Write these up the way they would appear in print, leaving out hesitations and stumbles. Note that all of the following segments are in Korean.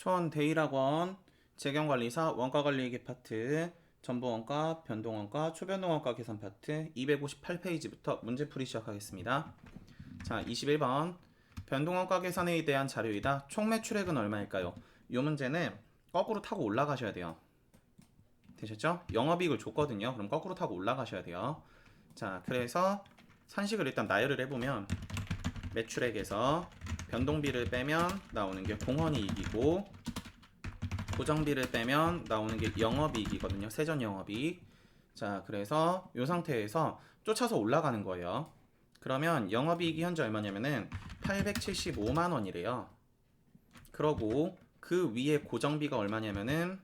수원 대일학원 재경관리사 원가관리회계 파트 전부원가, 변동원가, 초변동원가 계산 파트 258페이지부터 문제풀이 시작하겠습니다. 자, 21번 변동원가 계산에 대한 자료이다. 총 매출액은 얼마일까요? 이 문제는 거꾸로 타고 올라가셔야 돼요. 되셨죠? 영업이익을 줬거든요. 그럼 거꾸로 타고 올라가셔야 돼요. 자, 그래서 산식을 일단 나열을 해보면 매출액에서 변동비를 빼면 나오는 게 공헌이익이고 고정비를 빼면 나오는 게 영업이익이거든요. 세전 영업이익. 자, 그래서 이 상태에서 쫓아서 올라가는 거예요. 그러면 영업이익이 현재 얼마냐면은 875만 원이래요. 그러고 그 위에 고정비가 얼마냐면은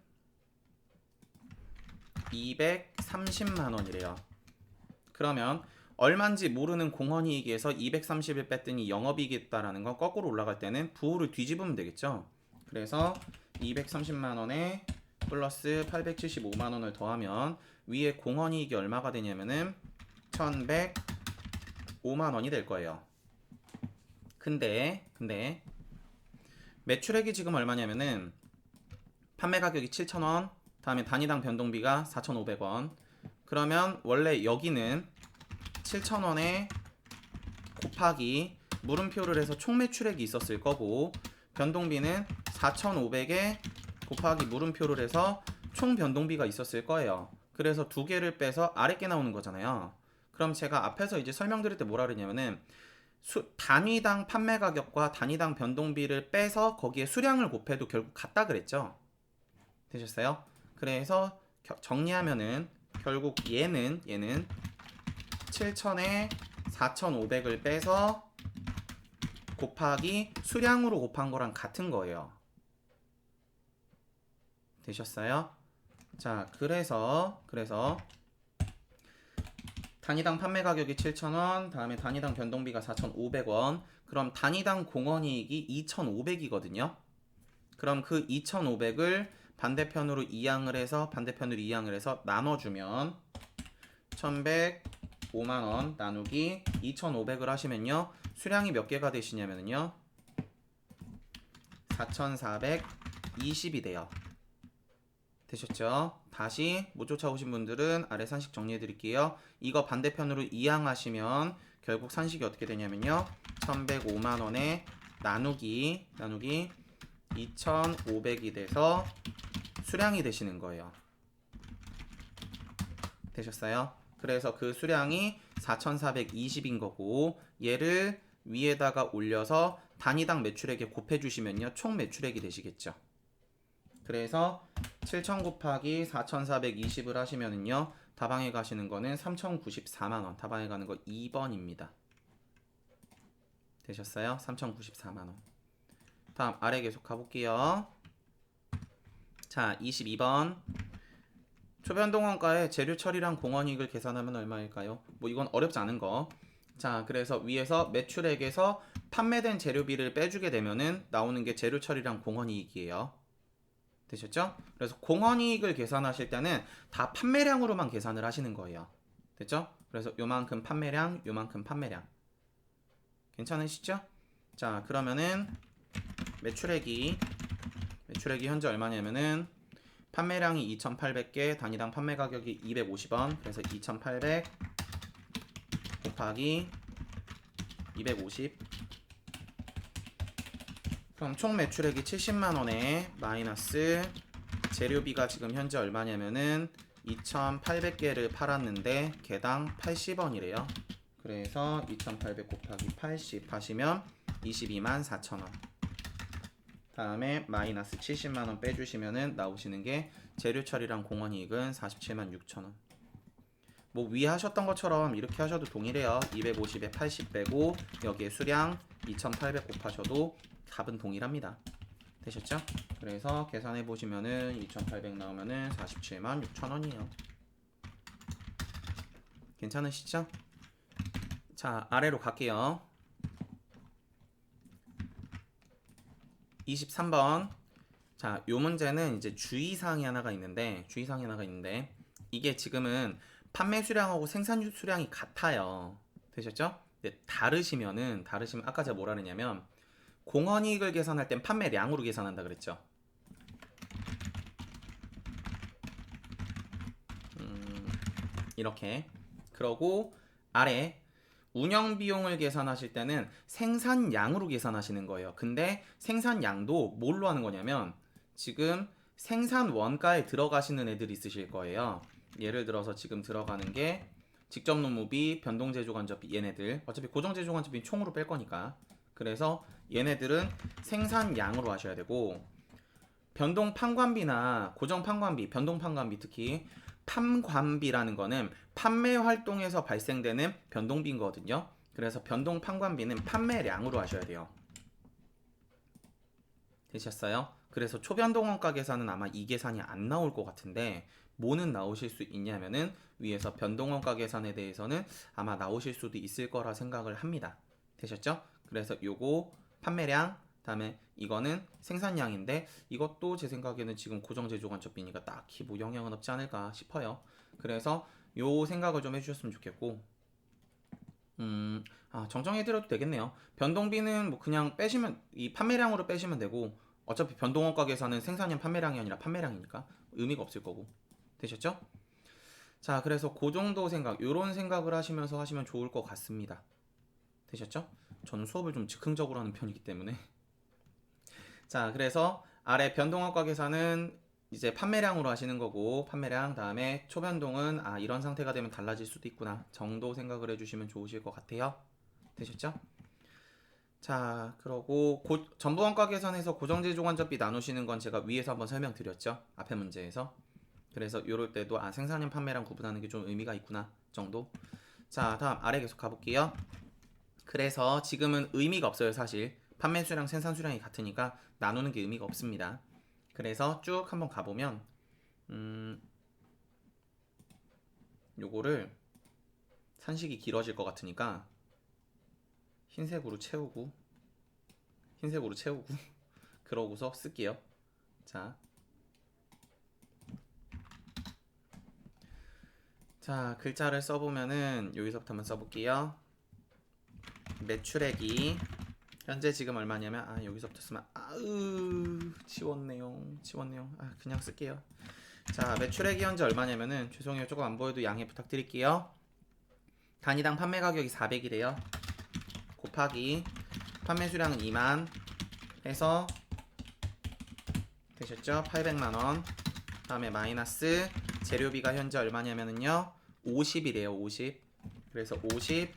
230만 원이래요. 그러면 얼마인지 모르는 공헌이익에서 230을 뺐더니 영업이익이 있다라는 건 거꾸로 올라갈 때는 부호를 뒤집으면 되겠죠. 그래서 230만 원에 플러스 875만 원을 더하면 위에 공헌이익이 얼마가 되냐면은 1105만 원이 될 거예요. 근데 매출액이 지금 얼마냐면은 판매 가격이 7,000원, 다음에 단위당 변동비가 4,500원. 그러면 원래 여기는 7,000원에 곱하기 물음표를 해서 총 매출액이 있었을 거고 변동비는 4,500에 곱하기 물음표를 해서 총 변동비가 있었을 거예요. 그래서 두 개를 빼서 아래 게 나오는 거잖아요. 그럼 제가 앞에서 이제 설명드릴 때 뭐라 그랬냐면은 단위당 판매 가격과 단위당 변동비를 빼서 거기에 수량을 곱해도 결국 같다 그랬죠. 되셨어요? 그래서 정리하면은 결국 얘는 7,000에 4,500을 빼서 곱하기 수량으로 곱한 거랑 같은 거예요. 되셨어요? 자, 그래서 단위당 판매 가격이 7,000원, 다음에 단위당 변동비가 4,500원. 그럼 단위당 공헌이익이 2,500이거든요. 그럼 그 2,500을 반대편으로 이항을 해서 나눠주면 1,105만원 나누기 2,500을 하시면요. 수량이 몇 개가 되시냐면요. 4,420이 돼요. 되셨죠? 다시 못 쫓아오신 분들은 아래 산식 정리해 드릴게요. 이거 반대편으로 이항하시면 결국 산식이 어떻게 되냐면요. 1,105만원에 나누기 2,500이 돼서 수량이 되시는 거예요. 되셨어요? 그래서 그 수량이 4,420인 거고 얘를 위에다가 올려서 단위당 매출액에 곱해주시면요. 총 매출액이 되시겠죠. 그래서 7,000 곱하기 4,420을 하시면은요. 다방에 가시는 거는 3,094만원. 다방에 가는 거 2번입니다. 되셨어요? 3,094만원. 다음 아래 계속 가볼게요. 자, 22번. 초변동원가의 재료 처리랑 공헌이익을 계산하면 얼마일까요? 뭐 이건 어렵지 않은 거. 자, 그래서 위에서 매출액에서 판매된 재료비를 빼주게 되면은 나오는 게 재료 처리랑 공헌이익이에요. 되셨죠? 그래서 공헌이익을 계산하실 때는 다 판매량으로만 계산을 하시는 거예요. 됐죠? 그래서 요만큼 판매량, 요만큼 판매량. 괜찮으시죠? 자, 그러면은 매출액이 현재 얼마냐면은 판매량이 2,800개, 단위당 판매 가격이 250원. 그래서 2,800 곱하기 250. 그럼 총 매출액이 70만원에 마이너스 재료비가 지금 현재 얼마냐면은 2,800개를 팔았는데 개당 80원이래요. 그래서 2,800 곱하기 80 하시면 22만 4천원. 다음에 마이너스 70만원 빼주시면은 나오시는 게 재료 처리랑 공헌이익은 47만 6천원. 뭐 위에 하셨던 것처럼 이렇게 하셔도 동일해요. 250에 80 빼고 여기에 수량 2,800 곱하셔도 답은 동일합니다. 되셨죠? 그래서 계산해 보시면은 2,800 나오면은 47만 6천원이에요. 괜찮으시죠? 자, 아래로 갈게요. 23번. 자, 요 문제는 이제 주의사항이 하나가 있는데 이게 지금은 판매 수량하고 생산 수량이 같아요. 되셨죠? 근데 다르시면 아까 제가 뭐라 그랬냐면 공헌이익을 계산할 땐 판매량으로 계산한다 그랬죠. 이렇게. 그러고 아래 운영 비용을 계산하실 때는 생산량으로 계산하시는 거예요. 근데 생산량도 뭘로 하는 거냐면 지금 생산 원가에 들어가시는 애들이 있으실 거예요. 예를 들어서 지금 들어가는 게 직접 노무비, 변동 제조 간접비 얘네들. 어차피 고정 제조 간접비 총으로 뺄 거니까. 그래서 얘네들은 생산량으로 하셔야 되고 변동 판관비나 고정 판관비, 변동 판관비 특히 판관비라는 거는 판매 활동에서 발생되는 변동비인 거거든요. 그래서 변동 판관비는 판매량으로 하셔야 돼요. 되셨어요? 그래서 초변동 원가 계산은 아마 이 계산이 안 나올 것 같은데 뭐는 나오실 수 있냐면은 위에서 변동 원가 계산에 대해서는 아마 나오실 수도 있을 거라 생각을 합니다. 되셨죠? 그래서 요거 판매량 다음에 이거는 생산량인데 이것도 제 생각에는 지금 고정 제조 간접비니까 딱히 뭐 영향은 없지 않을까 싶어요. 그래서 요 생각을 좀 해주셨으면 좋겠고 정정해드려도 되겠네요. 변동비는 뭐 그냥 빼시면 이 판매량으로 빼시면 되고 어차피 변동원가 계산은 생산량 판매량이 아니라 판매량이니까 의미가 없을 거고 되셨죠? 자 그래서 그 정도 생각 요런 생각을 하시면서 하시면 좋을 것 같습니다. 되셨죠? 저는 수업을 좀 즉흥적으로 하는 편이기 때문에 자 그래서 아래 변동원가 계산은 이제 판매량으로 하시는 거고 판매량 다음에 초변동은 이런 상태가 되면 달라질 수도 있구나 정도 생각을 해주시면 좋으실 것 같아요. 되셨죠? 자 그러고 전부원가 계산에서 고정제조 간접비 나누시는 건 제가 위에서 한번 설명드렸죠. 앞에 문제에서. 그래서 이럴 때도 생산량 판매량 구분하는 게 좀 의미가 있구나 정도. 자 다음 아래 계속 가볼게요. 그래서 지금은 의미가 없어요. 사실 판매 수량 생산 수량이 같으니까 나누는 게 의미가 없습니다. 그래서 쭉 한번 가보면 요거를 산식이 길어질 것 같으니까 흰색으로 채우고 그러고서 쓸게요. 자 글자를 써보면은 여기서부터 한번 써볼게요. 매출액이 현재 지금 얼마냐면 여기서부터 쓰면 지웠네요. 그냥 쓸게요. 자 매출액이 현재 얼마냐면은 죄송해요. 조금 안 보여도 양해 부탁드릴게요. 단위당 판매 가격이 400이래요. 곱하기 판매 수량은 2만 해서 되셨죠? 800만원. 다음에 마이너스 재료비가 현재 얼마냐면은요 50이래요. 50. 그래서 50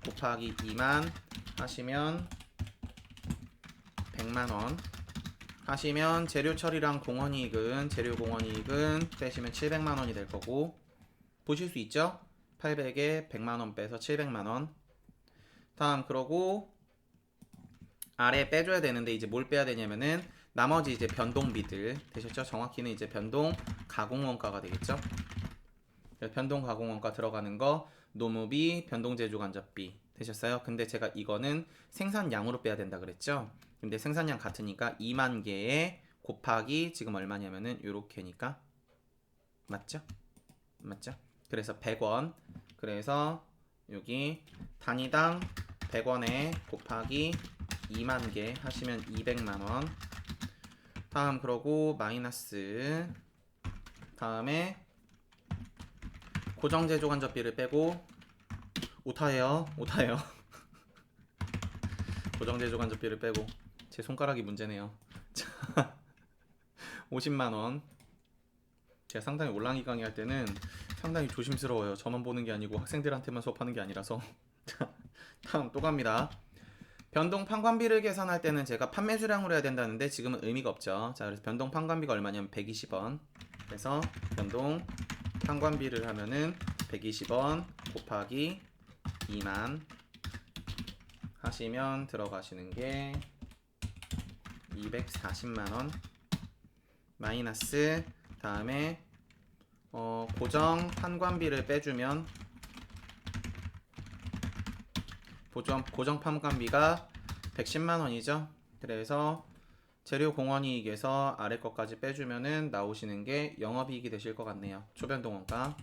곱하기 2만 하시면 100만원 하시면 재료 처리랑 공원이익은 재료 공원이익은 빼시면 700만원이 될 거고 보실 수 있죠? 800에 100만원 빼서 700만원. 다음 그러고 아래 빼줘야 되는데 이제 뭘 빼야 되냐면은 나머지 이제 변동비들 되셨죠? 정확히는 이제 변동 가공원가가 되겠죠? 변동 가공원가 들어가는 거 노무비 변동 제조 간접비 되셨어요? 근데 제가 이거는 생산량으로 빼야 된다 그랬죠? 근데 생산량 같으니까 2만 개에 곱하기 지금 얼마냐면은 요렇게니까 맞죠? 그래서 100원. 그래서 여기 단위당 100원에 곱하기 2만 개 하시면 200만원. 다음 그러고 마이너스 다음에 고정 제조 간접비를 빼고 오타예요. 고정 제조 간접비를 빼고 제 손가락이 문제네요. 자, 50만원. 제가 상당히 올랑이 강의할 때는 상당히 조심스러워요. 저만 보는 게 아니고 학생들한테만 수업하는 게 아니라서. 다음 또 갑니다. 변동 판관비를 계산할 때는 제가 판매 수량으로 해야 된다는데 지금은 의미가 없죠. 자, 그래서 변동 판관비가 얼마냐면 120원. 그래서 변동 판관비를 하면은 120원 곱하기 2만 하시면 들어가시는 게 240만원 마이너스 다음에 고정 판관비를 빼주면 고정 판관비가 110만원이죠. 그래서 재료 공원이익에서 아래 것까지 빼주면은 나오시는 게 영업이익이 되실 것 같네요. 초변동원가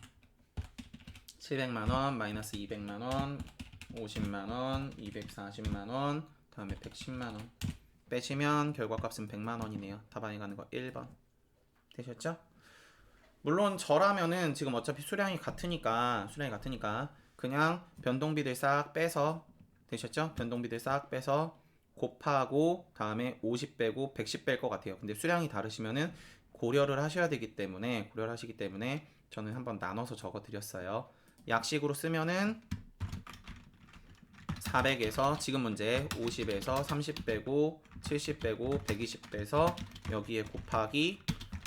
700만원 마이너스 200만원 50만원 240만원 다음에 110만원 빼시면 결과값은 100만원이네요. 답안이 가는 거 1번 되셨죠? 물론 저라면은 지금 어차피 수량이 같으니까 그냥 변동비들 싹 빼서 되셨죠? 변동비들 싹 빼서 곱하고 다음에 50 빼고 110 뺄 것 같아요. 근데 수량이 다르시면은 고려를 하시기 때문에 저는 한번 나눠서 적어 드렸어요. 약식으로 쓰면은 400에서 지금 문제 50에서 30 빼고 70 빼고 120 빼서 여기에 곱하기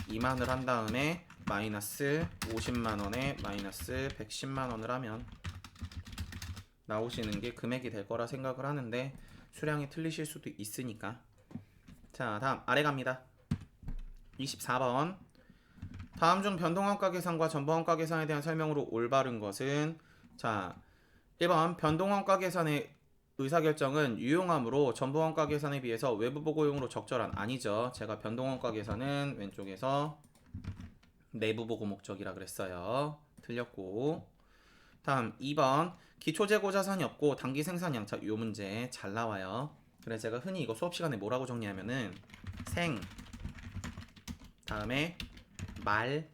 2만을 한 다음에 마이너스 50만원에 마이너스 110만원을 하면 나오시는 게 금액이 될 거라 생각을 하는데 수량이 틀리실 수도 있으니까. 자, 다음 아래 갑니다. 24번. 다음 중 변동원가 계산과 전부원가 계산에 대한 설명으로 올바른 것은, 자, 1번 변동원가 계산의 의사결정은 유용하므로 전부원가 계산에 비해서 외부 보고용으로 적절한. 아니죠. 제가 변동원가 계산은 왼쪽에서 내부 보고 목적이라 그랬어요. 틀렸고. 다음 2번 기초재고 자산이 없고 단기 생산량. 자, 요 문제 잘 나와요. 그래서 제가 흔히 이거 수업 시간에 뭐라고 정리하면은 생 다음에 말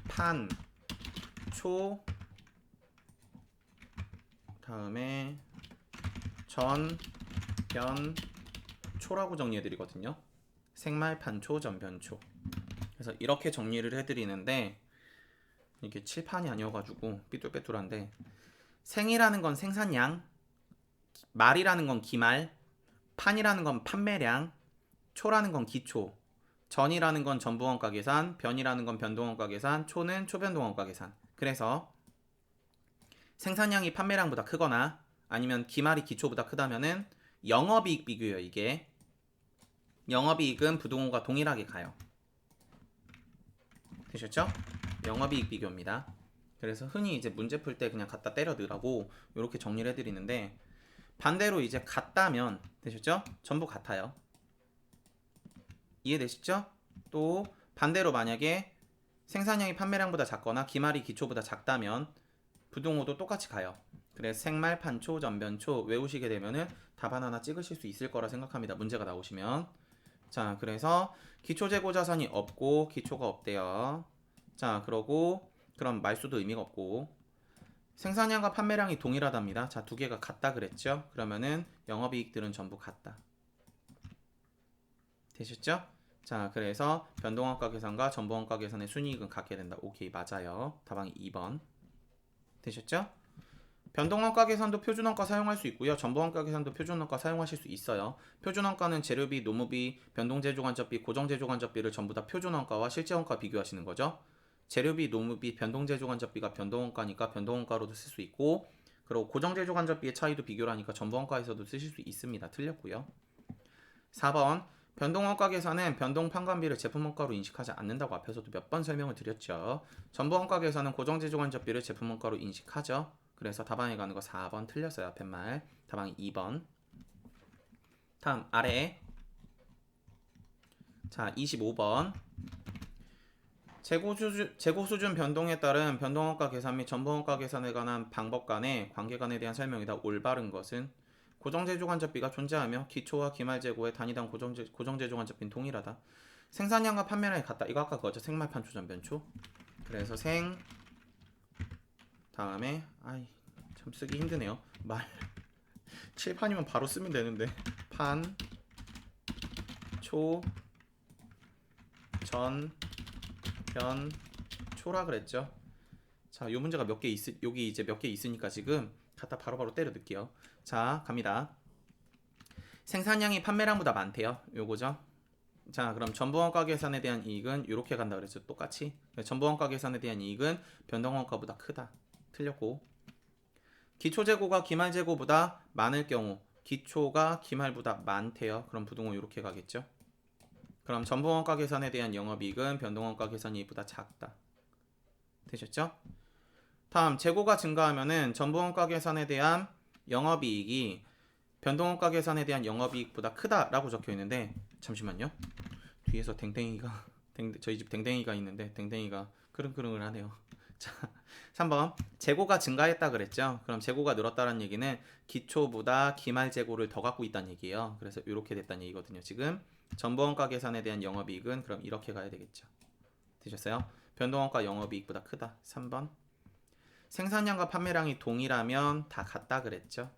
판 초 다음에 전 변 초라고 정리해 드리거든요. 생말 판초 전변초. 그래서 이렇게 정리를 해 드리는데 이게 칠판이 아니어가지고 삐뚤빼뚤한데, 생이라는 건 생산량, 말이라는 건 기말, 판이라는 건 판매량, 초라는 건 기초, 전이라는 건 전부원가 계산, 변이라는 건 변동원가 계산, 초는 초변동원가 계산. 그래서 생산량이 판매량보다 크거나 아니면 기말이 기초보다 크다면은 영업이익 비교예요. 이게 영업이익은 부동호가 동일하게 가요. 되셨죠? 영업이익 비교입니다. 그래서 흔히 이제 문제 풀 때 그냥 갖다 때려 넣으라고 이렇게 정리를 해드리는데, 반대로 이제 같다면 되셨죠? 전부 같아요. 이해되시죠? 또 반대로 만약에 생산량이 판매량보다 작거나 기말이 기초보다 작다면 부동호도 똑같이 가요. 그래서 생말, 판초, 전변초 외우시게 되면은 답안 하나 찍으실 수 있을 거라 생각합니다. 문제가 나오시면. 자, 그래서 기초재고 자산이 없고 기초가 없대요. 자, 그러고 그럼 말수도 의미가 없고 생산량과 판매량이 동일하답니다. 자, 두 개가 같다 그랬죠? 그러면은 영업이익들은 전부 같다. 되셨죠? 자, 그래서 변동원가 계산과 전부원가 계산의 순이익은 같게 된다. 오케이, 맞아요. 답안이 2번. 되셨죠? 변동원가 계산도 표준원가 사용할 수 있고요. 전부원가 계산도 표준원가 사용하실 수 있어요. 표준원가는 재료비, 노무비, 변동제조간접비, 고정제조간접비를 전부 다 표준원가와 실제원가 비교하시는 거죠. 재료비, 노무비, 변동제조간접비가 변동원가니까 변동원가로도 쓸 수 있고, 그리고 고정제조간접비의 차이도 비교를 하니까 전부원가에서도 쓰실 수 있습니다. 틀렸고요. 4번 변동원가 계산은 변동판관비를 제품원가로 인식하지 않는다고 앞에서도 몇 번 설명을 드렸죠. 전부원가 계산은 고정제조간접비를 제품원가로 인식하죠. 그래서 답안에 가는 거 4번 틀렸어요. 앞에 말. 답안이 2번. 다음 아래. 자, 25번. 재고 수준 변동에 따른 변동원가 계산 및 전부원가 계산에 관한 방법 간의 관계간에 대한 설명이다. 올바른 것은 고정제조간접비가 존재하며 기초와 기말재고의 단위당 고정제조간접비는 동일하다. 생산량과 판매량이 같다. 이거 아까 그거죠. 생말, 판초, 전변초. 그래서 생 다음에 참 쓰기 힘드네요. 말 칠판이면 바로 쓰면 되는데 판, 초, 전, 변, 초라 그랬죠. 자, 요 문제가 여기 이제 몇 개 있으니까 지금 갖다 바로바로 때려 넣을게요. 자, 갑니다. 생산량이 판매량보다 많대요. 요거죠. 자, 그럼 전부원가 계산에 대한 이익은 이렇게 간다 그랬죠. 똑같이. 전부원가 계산에 대한 이익은 변동원가보다 크다. 틀렸고. 기초재고가 기말재고보다 많을 경우 기초가 기말보다 많대요. 그럼 부동호 이렇게 가겠죠. 그럼 전부원가 계산에 대한 영업이익은 변동원가 계산 이익보다 작다. 되셨죠? 다음 재고가 증가하면은 전부원가 계산에 대한 영업이익이 변동원가 계산에 대한 영업이익보다 크다라고 적혀 있는데, 잠시만요. 뒤에서 저희 집 댕댕이가 있는데 댕댕이가 크릉크릉을 하네요. 자, 3번 재고가 증가했다 그랬죠. 그럼 재고가 늘었다는 얘기는 기초보다 기말 재고를 더 갖고 있다는 얘기예요. 그래서 이렇게 됐다는 얘기거든요. 지금 전부원가 계산에 대한 영업이익은 그럼 이렇게 가야 되겠죠. 되셨어요? 변동원가 영업이익보다 크다. 3번. 생산량과 판매량이 동일하면 다 같다 그랬죠.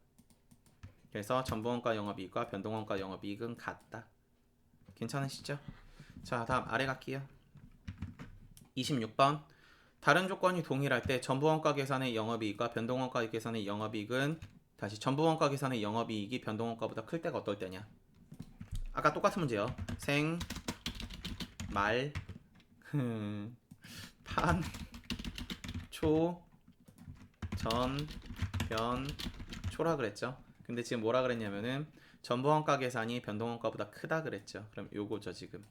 그래서 전부원가 영업이익과 변동원가 영업이익은 같다. 괜찮으시죠? 자, 다음 아래 갈게요. 26번. 다른 조건이 동일할 때 전부원가 계산의 영업이익과 변동원가 계산의 영업이익은 다시 전부원가 계산의 영업이익이 변동원가보다 클 때가 어떨 때냐? 아까 똑같은 문제요. 생, 말, 판, 초, 전, 변, 초라 그랬죠. 근데 지금 뭐라 그랬냐면은 전부원가 계산이 변동원가보다 크다 그랬죠. 그럼 요거죠 지금.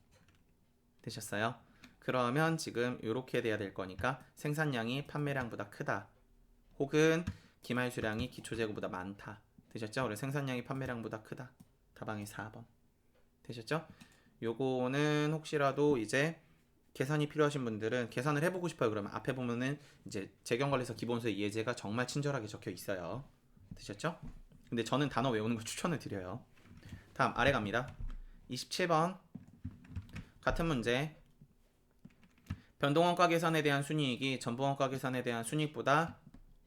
되셨어요? 그러면 지금 요렇게 돼야 될 거니까 생산량이 판매량보다 크다. 혹은 기말 수량이 기초재고보다 많다. 되셨죠? 그래서 생산량이 판매량보다 크다. 답안이 4번. 되셨죠? 요거는 혹시라도 이제 계산이 필요하신 분들은 계산을 해보고 싶어요. 그러면 앞에 보면은 이제 재경관리사 기본서의 예제가 정말 친절하게 적혀 있어요. 되셨죠? 근데 저는 단어 외우는 거 추천을 드려요. 다음 아래 갑니다. 27번 같은 문제. 변동원가 계산에 대한 순이익이 전부원가 계산에 대한 순이익보다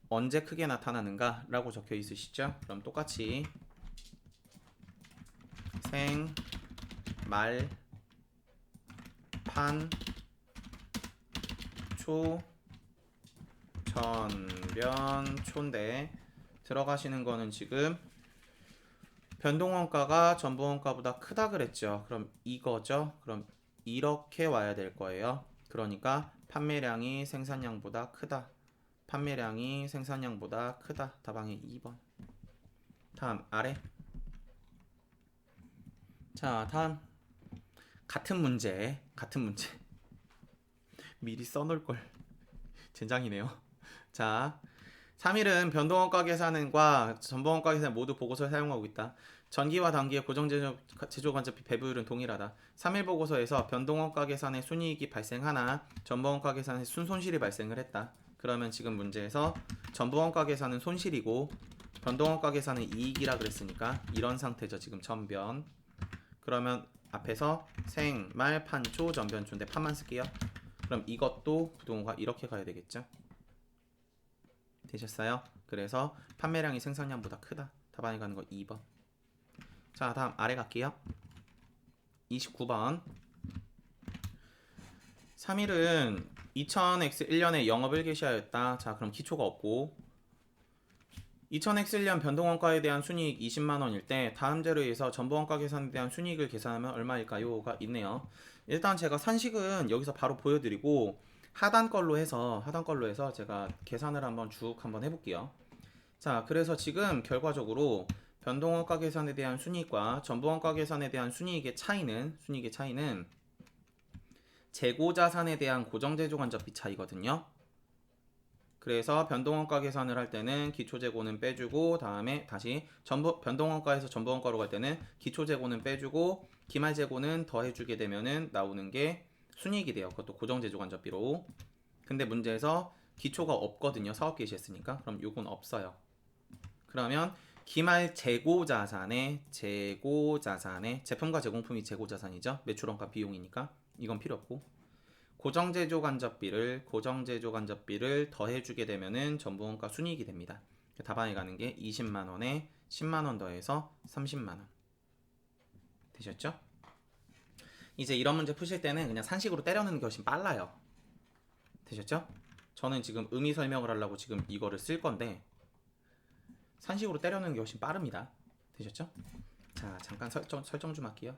언제 크게 나타나는가? 라고 적혀 있으시죠? 그럼 똑같이 생, 말, 판, 초, 전, 변, 초인데 들어가시는 거는 지금 변동원가가 전부원가보다 크다 그랬죠. 그럼 이거죠. 그럼 이렇게 와야 될 거예요. 그러니까 판매량이 생산량보다 크다. 판매량이 생산량보다 크다. 답안이 2번. 다음 아래. 자, 다음 같은 문제. 미리 써놓을 걸. 젠장이네요. 자, 3일은 변동원가 계산과 전부원가 계산 모두 보고서를 사용하고 있다. 전기와 단기의 고정제조간접비 배분율은 동일하다. 3일 보고서에서 변동원가 계산의 순이익이 발생하나 전부원가 계산의 순손실이 발생을 했다. 그러면 지금 문제에서 전부원가 계산은 손실이고 변동원가 계산은 이익이라 그랬으니까 이런 상태죠. 지금 전변. 그러면 앞에서 생, 말, 판, 초, 전변, 초인데 판만 쓸게요. 그럼 이것도 부동호가 이렇게 가야 되겠죠. 되셨어요? 그래서 판매량이 생산량보다 크다. 답안이 가는 거 2번. 자, 다음 아래 갈게요. 29번. 3일은 2000X1년에 영업을 개시하였다. 자, 그럼 기초가 없고 2000X1년 변동원가에 대한 순이익 20만원일 때 다음 재료에서 전부원가 계산에 대한 순이익을 계산하면 얼마일까요?가 있네요. 일단 제가 산식은 여기서 바로 보여드리고 하단 걸로 해서 제가 계산을 한번 쭉 한번 해볼게요. 자, 그래서 지금 결과적으로 변동원가 계산에 대한 순이익과 전부원가 계산에 대한 순이익의 차이는 재고자산에 대한 고정제조간접비 차이거든요. 그래서 변동원가 계산을 할 때는 기초재고는 빼주고 다음에 다시 변동원가에서 전부원가로 갈 때는 기초재고는 빼주고 기말재고는 더해주게 되면은 나오는 게 순이익이 돼요. 그것도 고정제조간접비로. 근데 문제에서 기초가 없거든요. 사업 개시했으니까. 그럼 요건 없어요. 그러면 기말 재고자산에 제품과 제공품이 재고자산이죠. 매출원가 비용이니까 이건 필요 없고 고정제조간접비를 더해주게 되면은 전부원가 순이익이 됩니다. 답안에 가는 게 20만원에 10만원 더해서 30만원. 되셨죠? 이제 이런 문제 푸실 때는 그냥 산식으로 때려넣는 게 훨씬 빨라요. 되셨죠? 저는 지금 의미 설명을 하려고 지금 이거를 쓸 건데 산식으로 때려넣는 게 훨씬 빠릅니다. 되셨죠? 자, 잠깐 설정 좀 할게요.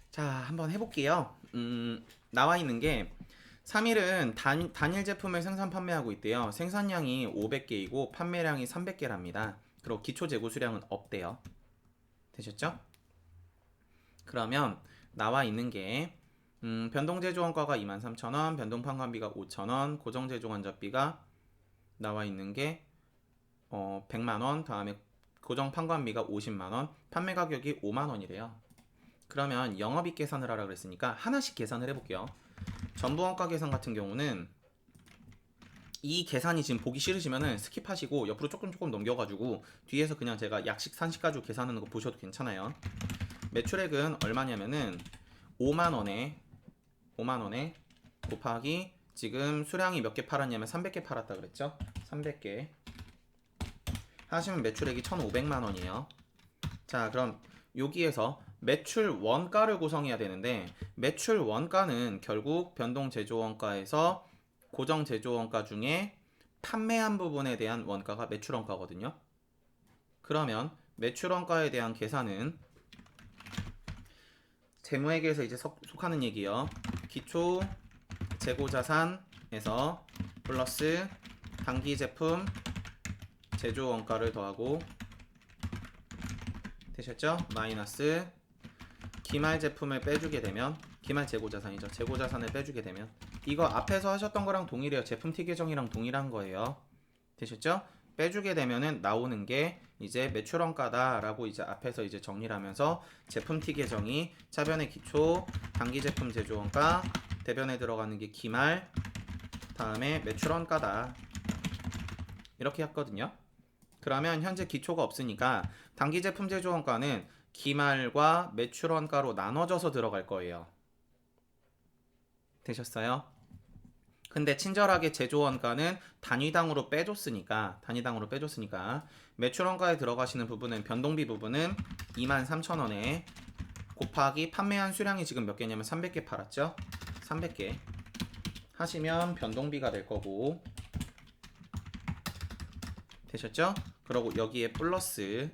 자, 한번 해볼게요. 나와 있는 게 3일은 단일 제품을 생산 판매하고 있대요. 생산량이 500개이고 판매량이 300개랍니다. 그리고 기초 재고 수량은 없대요. 되셨죠? 그러면 나와 있는 게 변동제조원가가 23,000원, 변동판관비가 5,000원, 고정제조간접비가 나와 있는 게 100만원, 다음에 고정판관비가 50만원, 판매 가격이 5만원이래요. 그러면 영업이익 계산을 하라 그랬으니까 하나씩 계산을 해볼게요. 전부원가 계산 같은 경우는 이 계산이 지금 보기 싫으시면은 스킵하시고 옆으로 조금 넘겨가지고 뒤에서 그냥 제가 약식 산식 가지고 계산하는 거 보셔도 괜찮아요. 매출액은 얼마냐면은 5만원에 곱하기 지금 수량이 몇 개 팔았냐면 300개 팔았다 그랬죠? 300개 하시면 매출액이 1,500만원이에요. 자, 그럼 여기에서 매출 원가를 구성해야 되는데, 매출 원가는 결국 변동 제조 원가에서 고정 제조 원가 중에 판매한 부분에 대한 원가가 매출 원가거든요. 그러면 매출 원가에 대한 계산은 재무회계에서 이제 속하는 얘기요. 기초 재고 자산에서 플러스 단기 제품 제조 원가를 더하고 되셨죠? 마이너스 기말 제품을 빼주게 되면, 기말 재고 자산이죠. 재고 자산을 빼주게 되면 이거 앞에서 하셨던 거랑 동일해요. 제품 T 계정이랑 동일한 거예요. 되셨죠? 빼주게 되면은 나오는 게 이제 매출 원가다라고 이제 앞에서 이제 정리를 하면서 제품 T 계정이 차변의 기초, 단기 제품 제조 원가, 대변에 들어가는 게 기말, 다음에 매출 원가다. 이렇게 했거든요. 그러면 현재 기초가 없으니까 단기 제품 제조 원가는 기말과 매출 원가로 나눠져서 들어갈 거예요. 되셨어요? 근데 친절하게 제조 원가는 단위당으로 빼줬으니까 매출 원가에 들어가시는 부분은 변동비 부분은 23,000원에 곱하기 판매한 수량이 지금 몇 개냐면 300개 팔았죠? 300개 하시면 변동비가 될 거고, 되셨죠? 그리고 여기에 플러스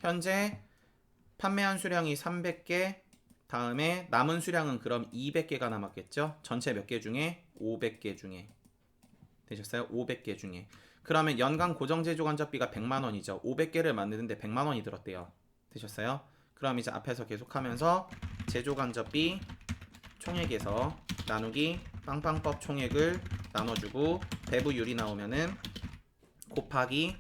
현재 판매한 수량이 300개, 다음에 남은 수량은 그럼 200개가 남았겠죠? 전체 몇 개 중에? 500개 중에. 되셨어요? 500개 중에. 그러면 연간 고정 제조 간접비가 100만원이죠. 500개를 만드는데 100만원이 들었대요. 되셨어요? 그럼 이제 앞에서 계속하면서 제조 간접비 총액에서 나누기 빵빵법 총액을 나눠주고 배부율이 나오면은 곱하기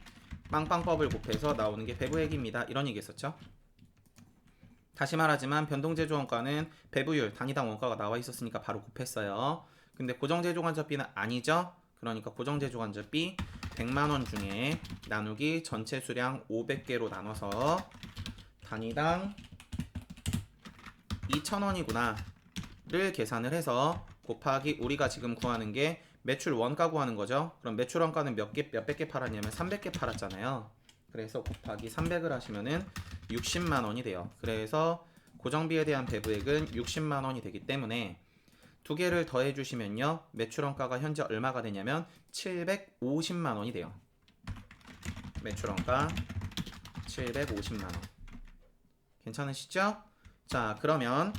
빵빵법을 곱해서 나오는 게 배부액입니다. 이런 얘기 했었죠. 다시 말하지만 변동제조 원가는 배부율 단위당 원가가 나와 있었으니까 바로 곱했어요. 근데 고정제조 간접비는 아니죠. 그러니까 고정제조 간접비 100만원 중에 나누기 전체 수량 500개로 나눠서 단위당 2,000원이구나 를 계산을 해서 곱하기 우리가 지금 구하는 게 매출 원가 구하는 거죠. 그럼 매출 원가는 몇백 개 팔았냐면 300개 팔았잖아요. 그래서 곱하기 300을 하시면은 60만원이 돼요. 그래서 고정비에 대한 배부액은 60만원이 되기 때문에 두 개를 더해 주시면요, 매출 원가가 현재 얼마가 되냐면 750만원이 돼요. 매출 원가 750만원. 괜찮으시죠? 자, 그러면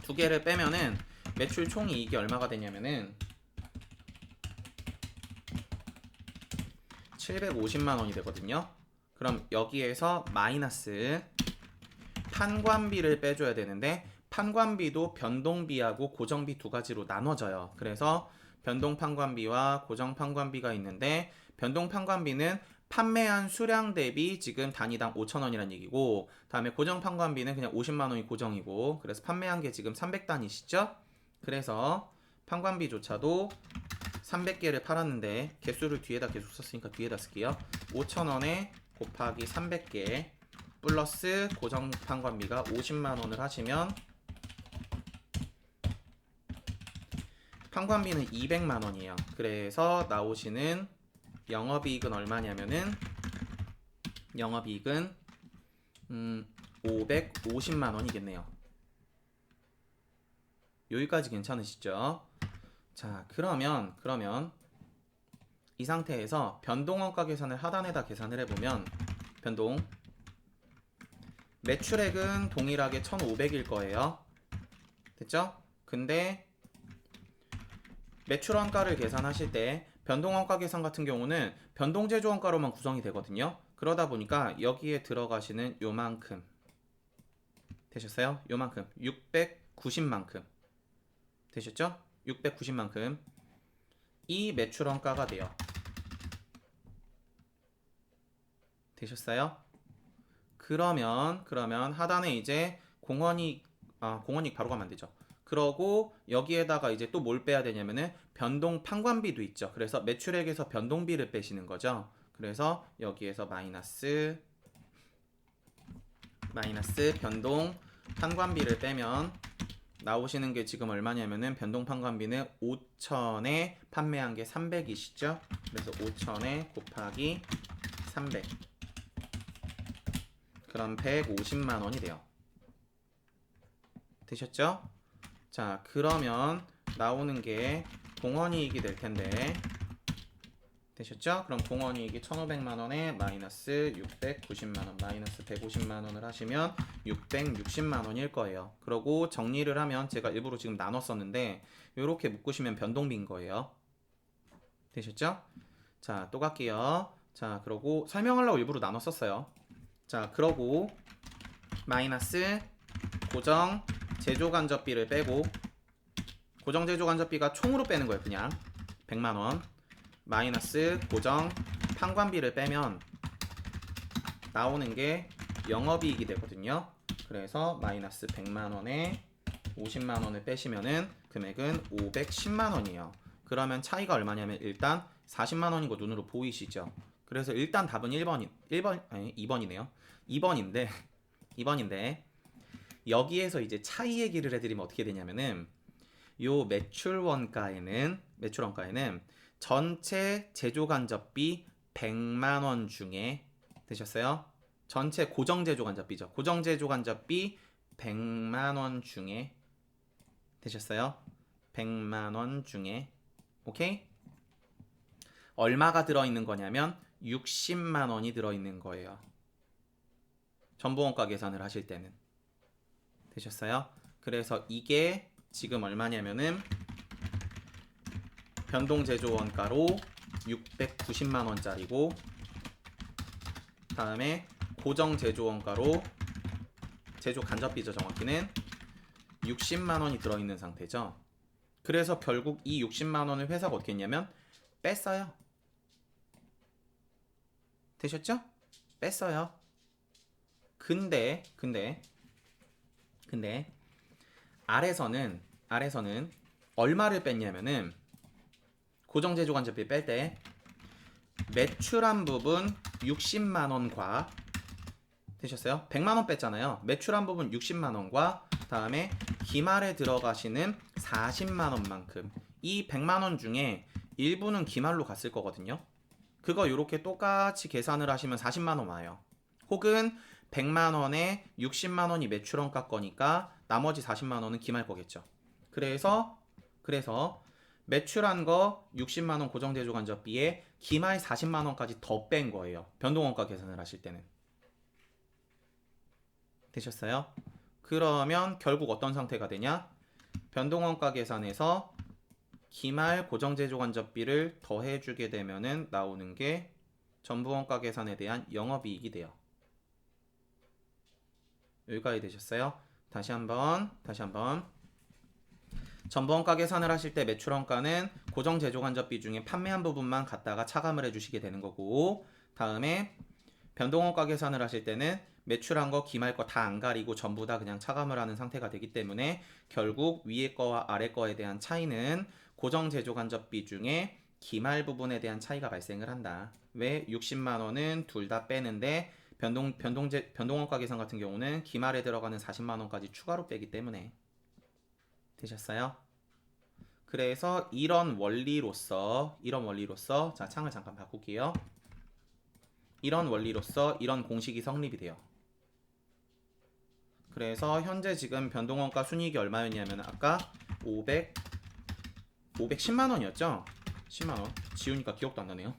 두 개를 빼면은 매출 총이익이 얼마가 되냐면은 750만원이 되거든요. 그럼 여기에서 마이너스 판관비를 빼줘야 되는데, 판관비도 변동비하고 고정비 두 가지로 나눠져요. 그래서 변동 판관비와 고정 판관비가 있는데, 변동 판관비는 판매한 수량 대비 지금 단위당 5,000원이란 얘기고, 다음에 고정 판관비는 그냥 50만원이 고정이고, 그래서 판매한 게 지금 300단이시죠? 그래서 판관비조차도 300개를 팔았는데 개수를 뒤에다 계속 썼으니까 뒤에다 쓸게요. 5,000원에 곱하기 300개 플러스 고정 판관비가 50만원을 하시면 판관비는 200만원이에요. 그래서 나오시는 영업이익은 얼마냐면은 영업이익은 550만원이겠네요. 여기까지 괜찮으시죠? 자, 그러면 이 상태에서 변동원가 계산을 하단에다 계산을 해보면, 변동 매출액은 동일하게 1,500일 거예요. 됐죠? 근데 매출원가를 계산하실 때 변동원가 계산 같은 경우는 변동제조원가로만 구성이 되거든요. 그러다 보니까 여기에 들어가시는 요만큼, 되셨어요? 요만큼 690만큼 되셨죠? 690만큼 이 매출원가가 돼요. 되셨어요? 그러면 하단에 이제 공원이익 바로 가면 안 되죠. 그러고 여기에다가 이제 또 뭘 빼야 되냐면은 변동 판관비도 있죠. 그래서 매출액에서 변동비를 빼시는 거죠. 그래서 여기에서 마이너스 마이너스 변동 판관비를 빼면 나오시는 게 지금 얼마냐면은 변동 판관비는 5,000에 판매한 게 300이시죠? 그래서 5,000에 곱하기 300. 그럼 150만 원이 돼요. 되셨죠? 자, 그러면 나오는 게 동원이익이 될 텐데 되셨죠? 그럼 동원이익이 1,500만 원에 마이너스 690만 원, 마이너스 150만 원을 하시면 660만 원일 거예요. 그러고 정리를 하면 제가 일부러 지금 나눴었는데 이렇게 묶으시면 변동비인 거예요. 되셨죠? 자, 또 갈게요. 자, 그러고 설명하려고 일부러 나눴었어요. 자, 그러고 마이너스 고정 제조간접비를 빼고 고정 제조간접비가 총으로 빼는 거예요. 그냥 100만 원 마이너스 고정 판관비를 빼면 나오는 게 영업이익이 되거든요. 그래서 마이너스 100만 원에 50만 원을 빼시면은 금액은 510만 원이에요. 그러면 차이가 얼마냐면 일단 40만 원인 거 눈으로 보이시죠? 그래서 일단 답은 2번이네요. 2번인데 여기에서 이제 차이 얘기를 해드리면 어떻게 되냐면은 요 매출 원가에는 전체 제조간접비 100만 원 중에 되셨어요? 전체 고정 제조간접비죠. 고정 제조간접비 100만 원 중에 되셨어요? 100만 원 중에 오케이? 얼마가 들어있는 거냐면 60만 원이 들어있는 거예요. 전부원가 계산을 하실 때는 되셨어요? 그래서 이게 지금 얼마냐면은 변동 제조 원가로 690만 원짜리고 다음에 고정 제조 원가로 제조 간접비죠. 정확히는 60만 원이 들어있는 상태죠. 그래서 결국 이 60만 원을 회사가 어떻게 했냐면 뺐어요. 되셨죠? 뺐어요. 근데 아래서는 얼마를 뺐냐면은 고정 제조 간접비 뺄 때 매출한 부분 60만 원과 되셨어요? 100만 원 뺐잖아요. 매출한 부분 60만 원과 다음에 기말에 들어가시는 40만 원만큼 이 100만 원 중에 일부는 기말로 갔을 거거든요. 그거 이렇게 똑같이 계산을 하시면 40만 원 와요. 혹은 100만 원에 60만 원이 매출원가 거니까 나머지 40만 원은 기말 거겠죠. 그래서 매출한 거 60만 원 고정 제조 간접비에 기말 40만 원까지 더 뺀 거예요. 변동원가 계산을 하실 때는. 되셨어요? 그러면 결국 어떤 상태가 되냐? 변동원가 계산에서 기말 고정 제조 간접비를 더해 주게 되면은 나오는 게 전부원가 계산에 대한 영업이익이 돼요. 여기까지 되셨어요? 다시 한번 전부원가 계산을 하실 때 매출원가는 고정 제조간접비 중에 판매한 부분만 갖다가 차감을 해주시게 되는 거고 다음에 변동원가 계산을 하실 때는 매출한 거 기말 거 다 안 가리고 전부 다 그냥 차감을 하는 상태가 되기 때문에 결국 위에 거와 아래 거에 대한 차이는 고정 제조간접비 중에 기말 부분에 대한 차이가 발생을 한다. 왜 60만 원은 둘 다 빼는데 변동원가 계산 같은 경우는 기말에 들어가는 40만 원까지 추가로 빼기 때문에 되셨어요? 그래서 이런 원리로서 자 창을 잠깐 바꿀게요. 이런 원리로서 이런 공식이 성립이 돼요. 그래서 현재 지금 변동원가 순이익이 얼마였냐면 아까 510만 원이었죠? 10만 원. 지우니까 기억도 안 나네요.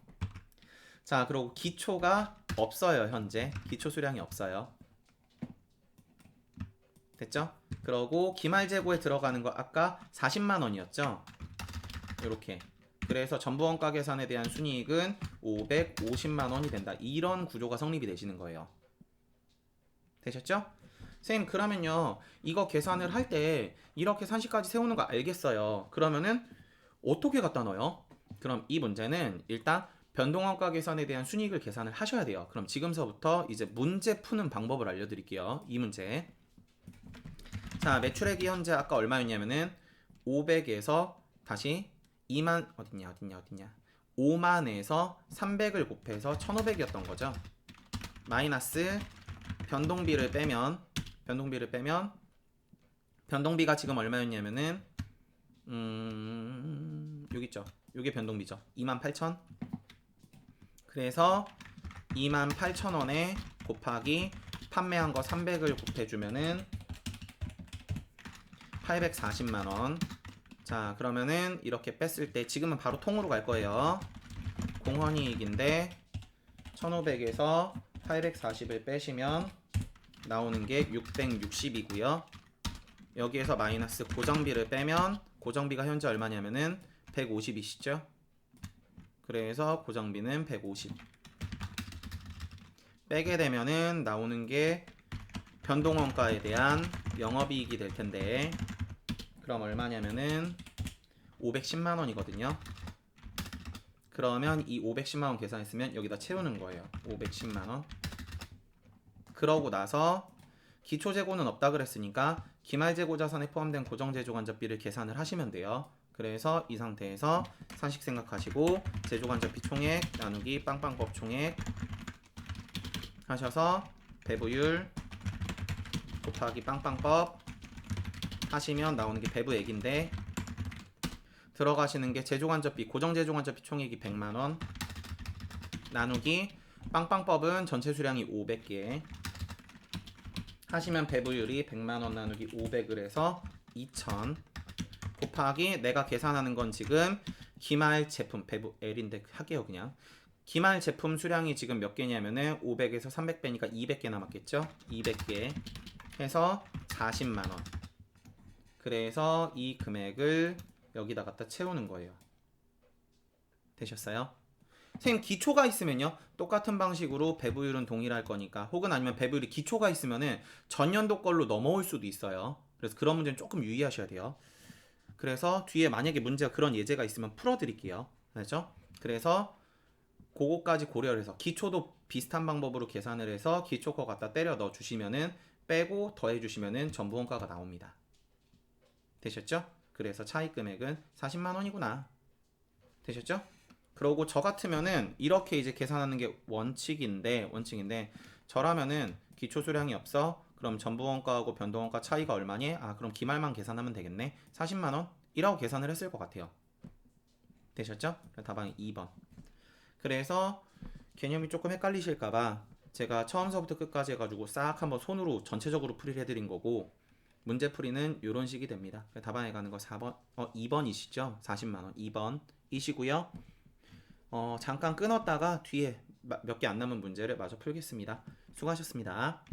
자, 그리고 기초가 없어요. 현재 기초 수량이 없어요. 됐죠? 그러고 기말 재고에 들어가는 거 아까 40만 원이었죠? 이렇게. 그래서 전부원가 계산에 대한 순이익은 550만 원이 된다. 이런 구조가 성립이 되시는 거예요. 되셨죠? 선생님 그러면요 이거 계산을 할 때 이렇게 산식까지 세우는 거 알겠어요. 그러면은 어떻게 갖다 넣어요? 그럼 이 문제는 일단 변동원가 계산에 대한 순이익을 계산을 하셔야 돼요. 그럼 지금서부터 이제 문제 푸는 방법을 알려드릴게요. 이 문제. 자, 매출액이 현재 아까 얼마였냐면은 500에서 다시 2만 어딨냐 5만에서 300을 곱해서 1500이었던 거죠. 마이너스 변동비를 빼면 변동비가 지금 얼마였냐면은 여기 있죠. 요게 변동비죠. 28,000. 그래서 28,000원에 곱하기 판매한 거 300을 곱해주면은 840만원. 자, 그러면은 이렇게 뺐을 때 지금은 바로 통으로 갈 거예요. 공헌이익인데 1500에서 840을 빼시면 나오는 게 660이고요. 여기에서 마이너스 고정비를 빼면 고정비가 현재 얼마냐면은 150이시죠. 그래서 고정비는 150 빼게 되면은 나오는 게 변동원가에 대한 영업이익이 될 텐데, 그럼 얼마냐면은 510만원이거든요. 그러면 이 510만원 계산했으면 여기다 채우는 거예요. 510만원. 그러고 나서 기초재고는 없다 그랬으니까 기말재고자산에 포함된 고정제조간접비를 계산을 하시면 돼요. 그래서 이 상태에서 산식 생각하시고 제조간접비 총액 나누기 빵빵법 총액 하셔서 배부율 곱하기 빵빵법 하시면 나오는 게 배부액인데, 들어가시는 게 제조간접비 고정제조간접비 총액이 100만원 나누기 빵빵법은 전체 수량이 500개 하시면 배부율이 100만원 나누기 500을 해서 2000 곱하기 내가 계산하는 건 지금 기말 제품 배부 L인데 할게요. 그냥 기말 제품 수량이 지금 몇 개냐면은 500에서 300 빼니까 200개 남았겠죠. 200개 해서 40만원. 그래서 이 금액을 여기다 갖다 채우는 거예요. 되셨어요? 선생님 기초가 있으면요 똑같은 방식으로 배부율은 동일할 거니까, 혹은 아니면 배부율이 기초가 있으면은 전년도 걸로 넘어올 수도 있어요. 그래서 그런 문제는 조금 유의하셔야 돼요. 그래서 뒤에 만약에 문제가 그런 예제가 있으면 풀어드릴게요. 알죠? 그래서 그거까지 고려를 해서 기초도 비슷한 방법으로 계산을 해서 기초 거 갖다 때려 넣어 주시면은 빼고 더해 주시면은 전부 원가가 나옵니다. 되셨죠? 그래서 차익 금액은 40만원이구나. 되셨죠? 그러고 저 같으면은 이렇게 이제 계산하는 게 원칙인데 저라면은 기초 수량이 없어. 그럼 전부 원가하고 변동 원가 차이가 얼마니? 아, 그럼 기말만 계산하면 되겠네. 40만원? 이라고 계산을 했을 것 같아요. 되셨죠? 답안이 2번. 그래서 개념이 조금 헷갈리실까봐 제가 처음서부터 끝까지 해가지고 싹 한번 손으로 전체적으로 풀이를 해드린 거고, 문제풀이는 이런 식이 됩니다. 답안에 가는 거 4번, 2번이시죠? 40만원 2번이시고요. 잠깐 끊었다가 뒤에 몇 개 안 남은 문제를 마저 풀겠습니다. 수고하셨습니다.